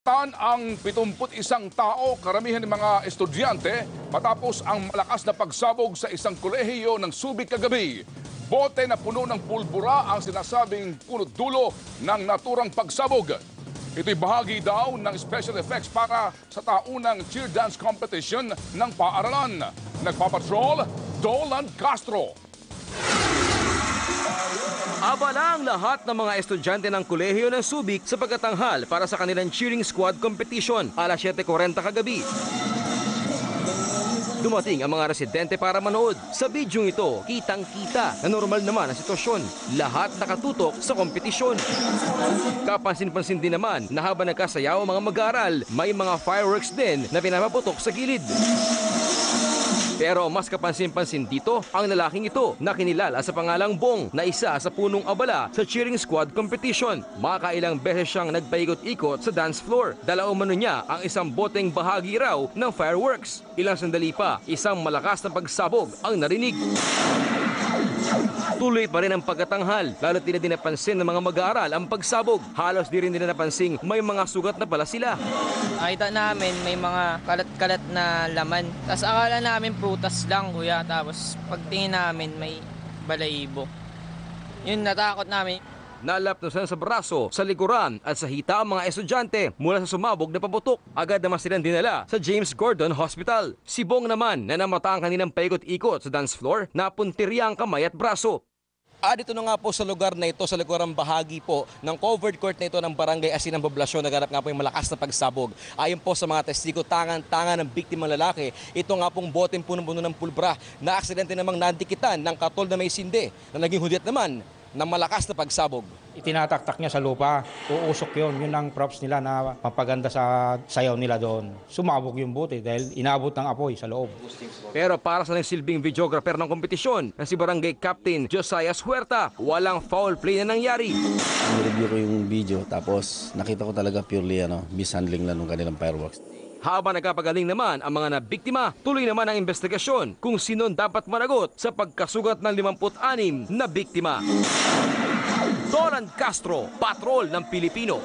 Tan ang 71 tao, karamihan ng mga estudyante, matapos ang malakas na pagsabog sa isang kolehiyo ng Subic kagabi. Bote na puno ng pulbura ang sinasabing punot dulo ng naturang pagsabog. Ito'y bahagi daw ng special effects para sa taunang cheer dance competition ng paaralan. Nagpapatrol, Dolan Castro. Abala ang lahat ng mga estudyante ng kolehiyo ng Subic sa pagkatanghal para sa kanilang cheering squad competition alas 7:40 kagabi. Dumating ang mga residente para manood. Sa bidyong ito, kitang-kita na normal naman ang sitwasyon. Lahat nakatutok sa kompetisyon. Kapansin-pansin din naman na habang nagkasayaw ang mga mag-aaral, may mga fireworks din na pinapaputok sa gilid. Pero mas kapansin-pansin dito ang lalaking ito na kinilala sa pangalang Bong na isa sa punong abala sa cheering squad competition. Makailang beses siyang nagpaikot-ikot sa dance floor. Dala umano niya ang isang boteng bahagi raw ng fireworks. Ilang sandali pa, isang malakas na pagsabog ang narinig. Tuloy pa rin ang pagkatanghal, lalo't di na din napansin ng mga mag-aaral ang pagsabog. Halos di rin nila napansing may mga sugat na pala sila. Nakita namin may mga kalat-kalat na laman. Tapos akala namin prutas lang, kuya. Tapos pagtingin namin may balahibo. Yun, natakot namin. Nalapnosan sa braso, sa likuran at sa hita ang mga estudyante mula sa sumabog na paputok. Agad naman silang dinala sa James Gordon Hospital. Si Bong naman na namata ang kaninang paikot-ikot sa dance floor, napuntirya ang kamay at braso. Dito na nga po sa lugar na ito, sa likurang bahagi po ng covered court na ito ng Barangay Asinang Poblasyon, naganap nga po yung malakas na pagsabog. Ayon po sa mga testigo, tangan-tangan ng biktimang lalaki, ito nga pong boteng punong-puno ng pulbra na aksidente namang nandikitan ng katol na may sinde na naging hudyat naman ng malakas na pagsabog. Itinataktak niya sa lupa, uusok yun. Yun ang props nila na pampaganda sa sayaw nila doon. Sumabog yung bote dahil inaabot ng apoy sa loob. Pero para sa nagsilbing videographer ng kompetisyon na si Barangay Captain Josiah Huerta, walang foul play na nangyari. Nireview ko yung video tapos nakita ko talaga purely mishandling lang ng kanilang fireworks. Habang nagkapagaling naman ang mga nabiktima, tuloy naman ang investigasyon kung sino dapat managot sa pagkasugat ng 56 na biktima. Dolan Castro, Patrol ng Pilipino.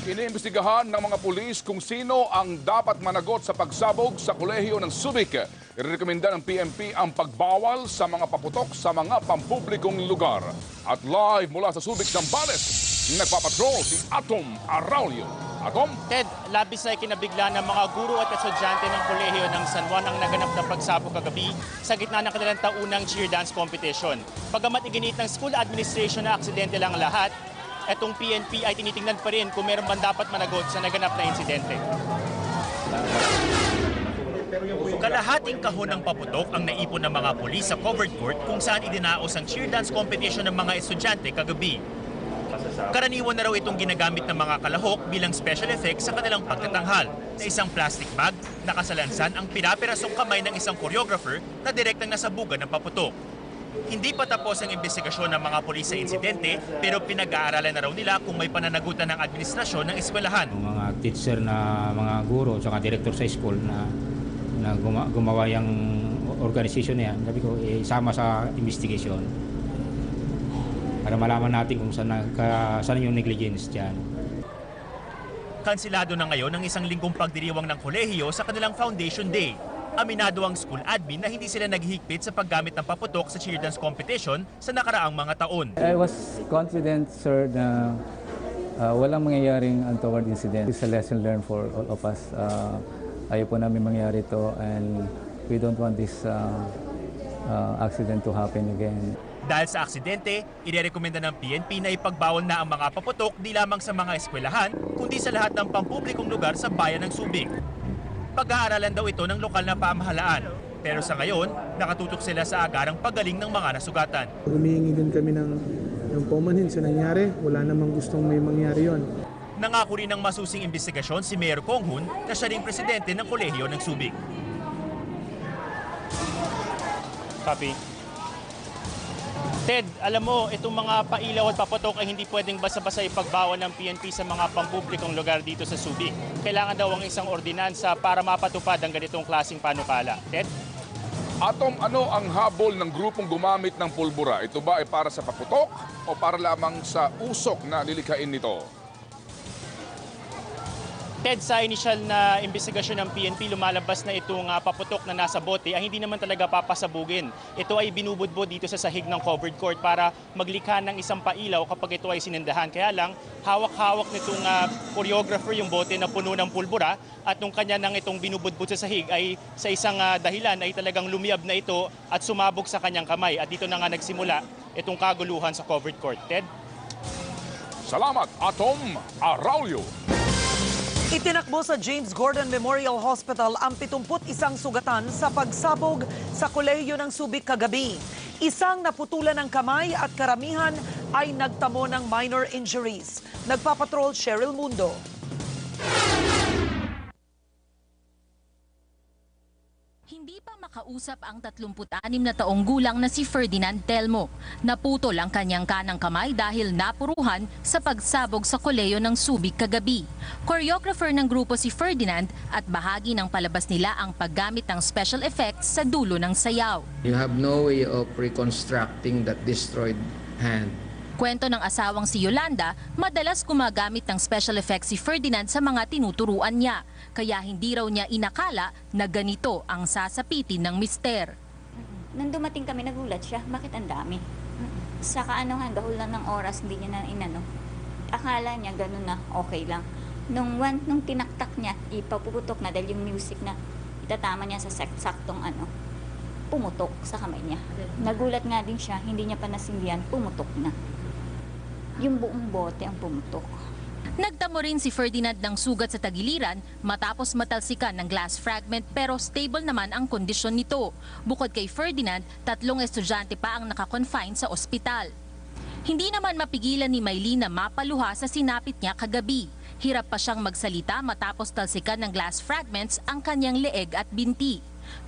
Iniimbestigahan ng mga pulis kung sino ang dapat managot sa pagsabog sa kolehiyo ng Subic. Irekomenda ng PNP ang pagbawal sa mga paputok sa mga pampublikong lugar. At live mula sa Subic ng Bales, nagpapatrol si Atom Araulio. Atom? Ted, labis na ikinabigla ng mga guro at estudyante ng kolehiyo ng San Juan ang naganap na pagsabog kagabi sa gitna ng kanilang taunang cheer dance competition. Pagamat iginit ng school administration na aksidente lang lahat, etong PNP ay tinitingnan pa rin kung meron man dapat managot sa naganap na insidente. Kalahating kahon ng paputok ang naipon ng mga pulis sa covered court kung saan idinaos ang cheer dance competition ng mga estudyante kagabi. Karaniwan na raw itong ginagamit ng mga kalahok bilang special effects sa kanilang pagtatanghal na isang plastic bag na kasalansan ang pinapirasong kamay ng isang choreographer na direktang nasabugan ng paputok. Hindi pa tapos ang investigasyon ng mga pulis sa insidente pero pinag-aaralan na raw nila kung may pananagutan ng administrasyon ng eskwelahan. Mga teacher na mga guro at director sa school na gumawa yung organization na yan, sabi ko, isama sa investigation. Para malaman natin kung saan yung negligence dyan. Kansilado na ngayon ang isang linggong pagdiriwang ng kolehiyo sa kanilang Foundation Day. Aminado ang school admin na hindi sila naghihigpit sa paggamit ng paputok sa cheer dance competition sa nakaraang mga taon. I was confident, sir, na walang mangyayaring untoward incident. It's a lesson learned for all of us. Ayaw po namin mangyari ito and we don't want this accident to happen again. Dahil sa aksidente, irerekomenda ng PNP na ipagbawal na ang mga paputok di lamang sa mga eskwelahan, kundi sa lahat ng pampublikong lugar sa bayan ng Subic. Pag-aaralan daw ito ng lokal na pamahalaan. Pero sa ngayon, nakatutok sila sa agarang pagaling ng mga nasugatan. Humihingi din kami ng paumanhin sa nangyari. Wala namang gustong may mangyari yon. Nangako rin ng masusing investigasyon si Mayor Kong Hoon na siya ring presidente ng kolehiyo ng Subic. Copy. Ted, alam mo, itong mga pailaw at paputok ay hindi pwedeng basta-basta ipagbawal ng PNP sa mga pampublikong lugar dito sa Subic. Kailangan daw ang isang ordinansa para mapatupad ang ganitong klaseng panukala. Ted? Atom, ano ang habol ng grupong gumamit ng pulbura? Ito ba ay para sa paputok o para lamang sa usok na lilikhain nito? Ted, sa initial na investigasyon ng PNP, lumalabas na itong paputok na nasa bote ay hindi naman talaga papasabugin. Ito ay binubudbod dito sa sahig ng covered court para maglikha ng isang pailaw kapag ito ay sinindahan. Kaya lang, hawak-hawak nitong choreographer yung bote na puno ng pulbura at nung kanya nang itong binubudbod sa sahig ay sa isang dahilan ay talagang lumiyab na ito at sumabog sa kanyang kamay. At dito na nga nagsimula itong kaguluhan sa covered court. Ted? Salamat, Atom Araulio. Itinakbo sa James Gordon Memorial Hospital ang 71 sugatan sa pagsabog sa kolehiyo ng Subic kagabi. Isang naputulan ng kamay at karamihan ay nagtamo ng minor injuries. Nagpapatrol Cheryl Mundo. Hindi pa makausap ang 36 na taong gulang na si Ferdinand Telmo. Naputol ang kanyang kanang kamay dahil napuruhan sa pagsabog sa koleyo ng Subic kagabi. Choreographer ng grupo si Ferdinand at bahagi ng palabas nila ang paggamit ng special effects sa dulo ng sayaw. You have no way of reconstructing that destroyed hand. Kwento ng asawang si Yolanda, madalas gumagamit ng special effects si Ferdinand sa mga tinuturuan niya. Kaya hindi raw niya inakala na ganito ang sasapitin ng mister. Nung dumating kami, nagulat siya. Bakit ang dami? Saka gahol lang ng oras, hindi niya na inano. Akala niya ganun na, okay lang. Nung tinaktak niya, ipapuputok na dahil yung music na itatama niya sa saktong pumutok sa kamay niya. Nagulat nga din siya, hindi niya pa nasindihan, pumutok na. Yung buong bote ang pumutok. Nagtamo rin si Ferdinand ng sugat sa tagiliran matapos matalsikan ng glass fragment pero stable naman ang kondisyon nito. Bukod kay Ferdinand, 3 estudyante pa ang nakakonfine sa ospital. Hindi naman mapigilan ni Maylene na mapaluha sa sinapit niya kagabi. Hirap pa siyang magsalita matapos talsikan ng glass fragments ang kanyang leeg at binti.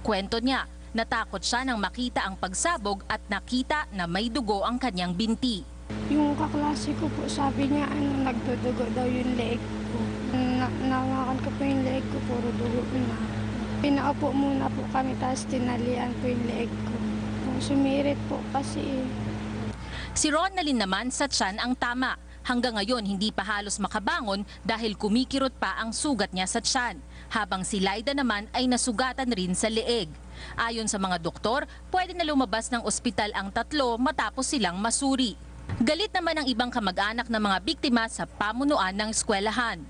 Kwento niya, natakot siya nang makita ang pagsabog at nakita na may dugo ang kanyang binti. Yung kaklase ko po, sabi niya, nagdudugo daw yung leeg ko. Nawakan ko po yung leeg ko, puro dugo na. Pinaupo muna po kami, tapos tinalian po yung leeg ko. Sumirit po kasi. Si Ronalyn naman sa tiyan ang tama. Hanggang ngayon hindi pa halos makabangon dahil kumikirot pa ang sugat niya sa tiyan. Habang si Laida naman ay nasugatan rin sa leeg. Ayon sa mga doktor, pwede na lumabas ng ospital ang 3 matapos silang masuri. Galit naman ang ibang kamag-anak ng mga biktima sa pamunuan ng eskwelahan.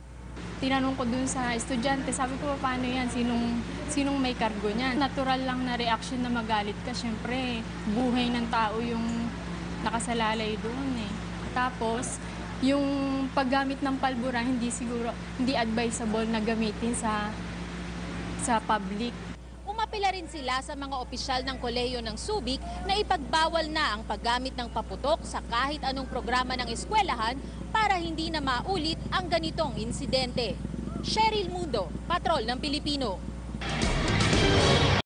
Tinanong ko dun sa estudyante, sabi ko, paano yan? Sinong may kargo niyan? Natural lang na reaction na magalit ka. Siyempre, buhay ng tao yung nakasalalay doon eh. Tapos, yung paggamit ng palbura, hindi advisable na gamitin sa public. Umapila rin sila sa mga opisyal ng kolehiyo ng Subic na ipagbawal na ang paggamit ng paputok sa kahit anong programa ng eskwelahan para hindi na maulit ang ganitong insidente. Cheryl Mundo, Patrol ng Pilipino.